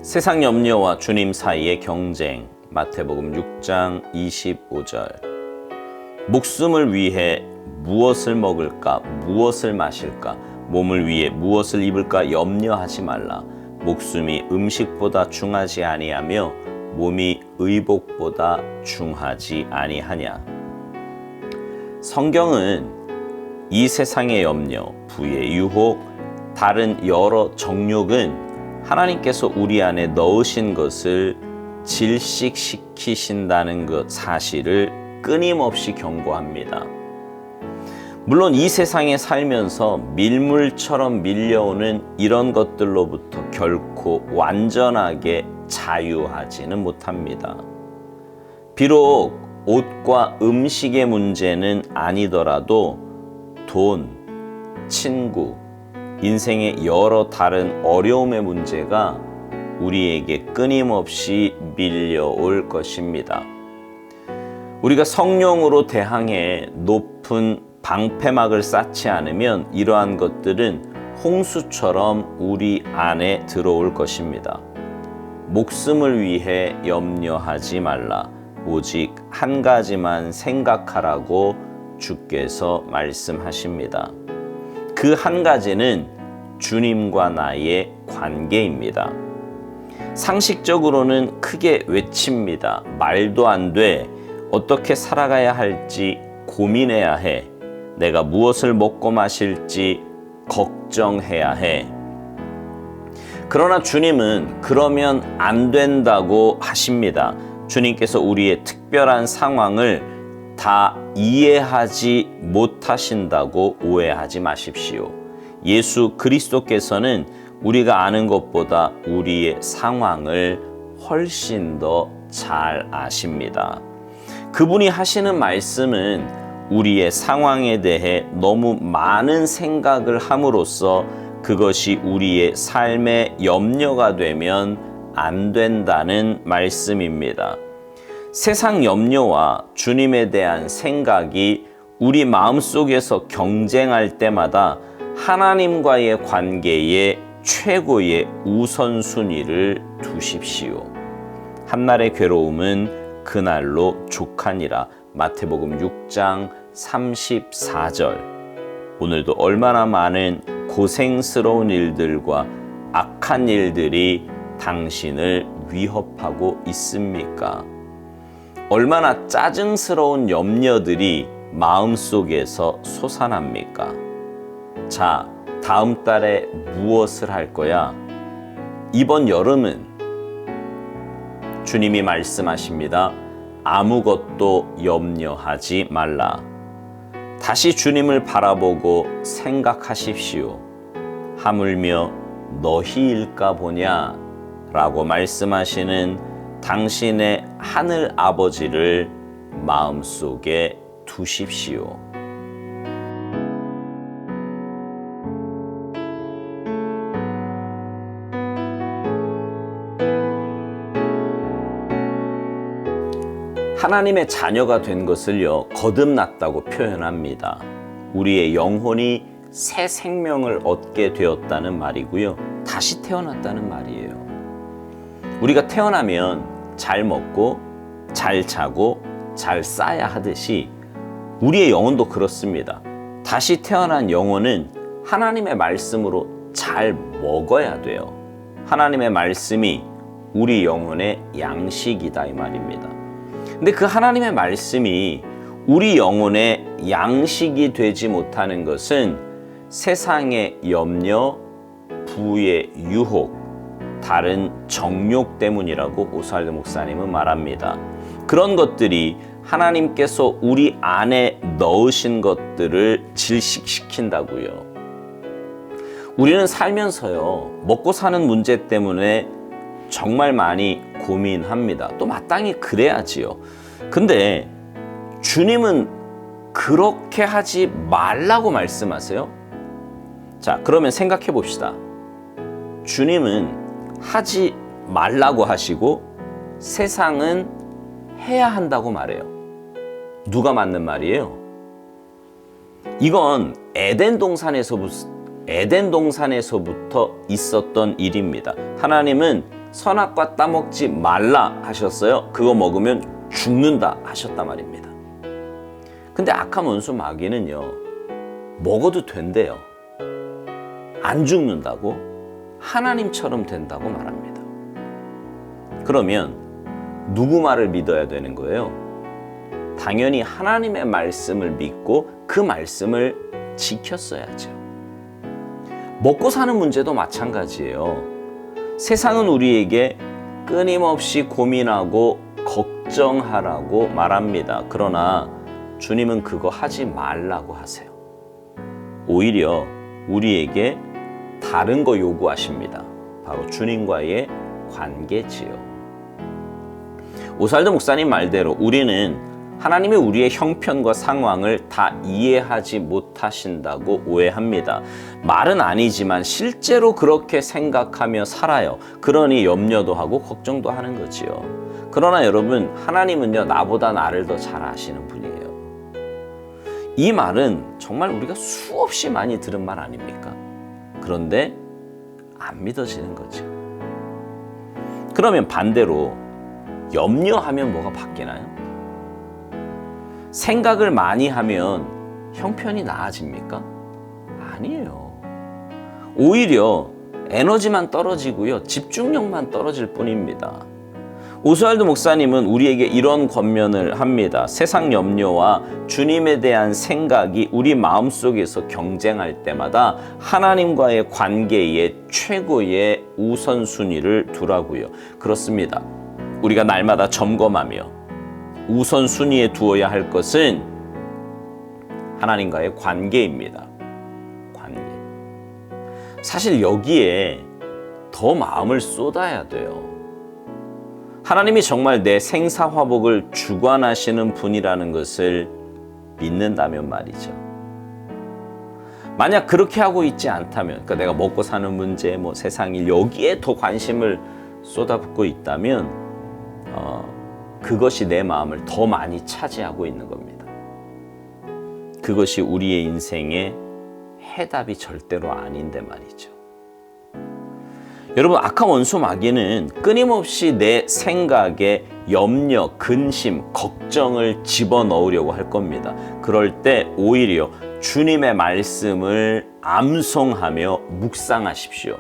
세상 염려와 주님 사이의 경쟁. 마태복음 6장 25절. 목숨을 위해 무엇을 먹을까, 무엇을 마실까, 몸을 위해 무엇을 입을까 염려하지 말라. 목숨이 음식보다 중하지 아니하며 몸이 의복보다 중하지 아니하냐. 성경은 이 세상의 염려, 부의 유혹, 다른 여러 정욕은 하나님께서 우리 안에 넣으신 것을 질식시키신다는 것 사실을 끊임없이 경고합니다. 물론 이 세상에 살면서 밀물처럼 밀려오는 이런 것들로부터 결코 완전하게 자유하지는 못합니다. 비록 옷과 음식의 문제는 아니더라도 돈, 친구, 인생의 여러 다른 어려움의 문제가 우리에게 끊임없이 밀려올 것입니다. 우리가 성령으로 대항해 높은 방패막을 쌓지 않으면 이러한 것들은 홍수처럼 우리 안에 들어올 것입니다. 목숨을 위해 염려하지 말라. 오직 한 가지만 생각하라고 주께서 말씀하십니다. 그 한 가지는 주님과 나의 관계입니다. 상식적으로는 크게 외칩니다. 말도 안 돼. 어떻게 살아가야 할지 고민해야 해. 내가 무엇을 먹고 마실지 걱정해야 해. 그러나 주님은 그러면 안 된다고 하십니다. 주님께서 우리의 특별한 상황을 다 이해하지 못하신다고 오해하지 마십시오. 예수 그리스도께서는 우리가 아는 것보다 우리의 상황을 훨씬 더 잘 아십니다. 그분이 하시는 말씀은 우리의 상황에 대해 너무 많은 생각을 함으로써 그것이 우리의 삶의 염려가 되면 안 된다는 말씀입니다. 세상 염려와 주님에 대한 생각이 우리 마음속에서 경쟁할 때마다 하나님과의 관계에 최고의 우선순위를 두십시오. 한날의 괴로움은 그날로 족하니라. 마태복음 6장 34절. 오늘도 얼마나 많은 고생스러운 일들과 악한 일들이 당신을 위협하고 있습니까? 얼마나 짜증스러운 염려들이 마음속에서 솟아납니까? 자, 다음 달에 무엇을 할 거야? 이번 여름은 주님이 말씀하십니다. 아무것도 염려하지 말라. 다시 주님을 바라보고 생각하십시오. 하물며 너희일까 보냐? 라고 말씀하시는 당신의 하늘 아버지를 마음속에 두십시오. 하나님의 자녀가 된 것을요, 거듭났다고 표현합니다. 우리의 영혼이 새 생명을 얻게 되었다는 말이고요, 다시 태어났다는 말이에요. 우리가 태어나면 잘 먹고 잘 자고 잘 싸야 하듯이 우리의 영혼도 그렇습니다. 다시 태어난 영혼은 하나님의 말씀으로 잘 먹어야 돼요. 하나님의 말씀이 우리 영혼의 양식이다 이 말입니다. 근데 그 하나님의 말씀이 우리 영혼의 양식이 되지 못하는 것은 세상의 염려, 부의 유혹, 다른 정욕 때문이라고 오스왈드 목사님은 말합니다. 그런 것들이 하나님께서 우리 안에 넣으신 것들을 질식시킨다고요. 우리는 살면서요, 먹고 사는 문제 때문에 정말 많이 고민합니다. 또 마땅히 그래야지요. 근데 주님은 그렇게 하지 말라고 말씀하세요. 자, 그러면 생각해 봅시다. 주님은 하지 말라고 하시고 세상은 해야 한다고 말해요. 누가 맞는 말이에요? 이건 에덴 동산에서부터 있었던 일입니다. 하나님은 선악과 따먹지 말라 하셨어요. 그거 먹으면 죽는다 하셨단 말입니다. 근데 악한 원수 마귀는요, 먹어도 된대요. 안 죽는다고, 하나님처럼 된다고 말합니다. 그러면 누구 말을 믿어야 되는 거예요? 당연히 하나님의 말씀을 믿고 그 말씀을 지켰어야죠. 먹고 사는 문제도 마찬가지예요. 세상은 우리에게 끊임없이 고민하고 걱정하라고 말합니다. 그러나 주님은 그거 하지 말라고 하세요. 오히려 우리에게 다른 거 요구하십니다. 바로 주님과의 관계지요. 오살도 목사님 말대로 우리는 하나님이 우리의 형편과 상황을 다 이해하지 못하신다고 오해합니다. 말은 아니지만 실제로 그렇게 생각하며 살아요. 그러니 염려도 하고 걱정도 하는 거지요. 그러나 여러분, 하나님은요, 나보다 나를 더 잘 아시는 분이에요. 이 말은 정말 우리가 수없이 많이 들은 말 아닙니까? 그런데 안 믿어지는 거죠. 그러면 반대로 염려하면 뭐가 바뀌나요? 생각을 많이 하면 형편이 나아집니까? 아니에요. 오히려 에너지만 떨어지고요, 집중력만 떨어질 뿐입니다. 오스왈드 목사님은 우리에게 이런 권면을 합니다. 세상 염려와 주님에 대한 생각이 우리 마음속에서 경쟁할 때마다 하나님과의 관계에 최고의 우선순위를 두라고요. 그렇습니다. 우리가 날마다 점검하며 우선순위에 두어야 할 것은 하나님과의 관계입니다. 관계. 사실 여기에 더 마음을 쏟아야 돼요. 하나님이 정말 내 생사화복을 주관하시는 분이라는 것을 믿는다면 말이죠. 만약 그렇게 하고 있지 않다면, 그러니까 내가 먹고 사는 문제, 세상 일, 여기에 더 관심을 쏟아붓고 있다면 그것이 내 마음을 더 많이 차지하고 있는 겁니다. 그것이 우리의 인생의 해답이 절대로 아닌데 말이죠. 여러분, 악한 원수 마귀는 끊임없이 내 생각에 염려, 근심, 걱정을 집어넣으려고 할 겁니다. 그럴 때 오히려 주님의 말씀을 암송하며 묵상하십시오.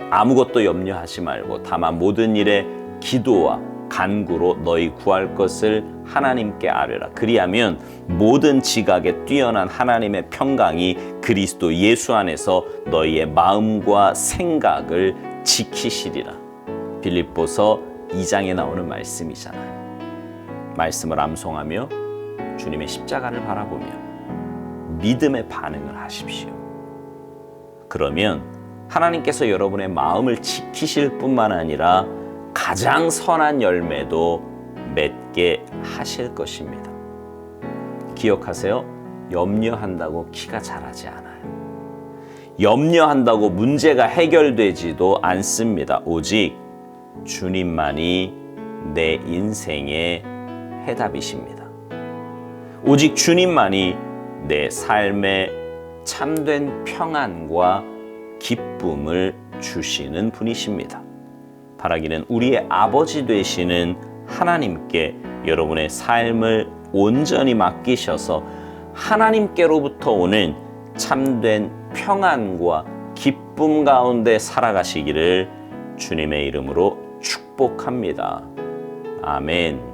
아무것도 염려하지 말고 다만 모든 일에 기도와 간구로 너희 구할 것을 하나님께 아뢰라. 그리하면 모든 지각에 뛰어난 하나님의 평강이 그리스도 예수 안에서 너희의 마음과 생각을 지키시리라. 빌립보서 2장에 나오는 말씀이잖아요. 말씀을 암송하며 주님의 십자가를 바라보며 믿음의 반응을 하십시오. 그러면 하나님께서 여러분의 마음을 지키실 뿐만 아니라 가장 선한 열매도 맺게 하실 것입니다. 기억하세요. 염려한다고 키가 자라지 않아요. 염려한다고 문제가 해결되지도 않습니다. 오직 주님만이 내 인생의 해답이십니다. 오직 주님만이 내 삶에 참된 평안과 기쁨을 주시는 분이십니다. 바라기는 우리의 아버지 되시는 하나님께 여러분의 삶을 온전히 맡기셔서 하나님께로부터 오는 참된 평안과 기쁨 가운데 살아가시기를 주님의 이름으로 축복합니다. 아멘.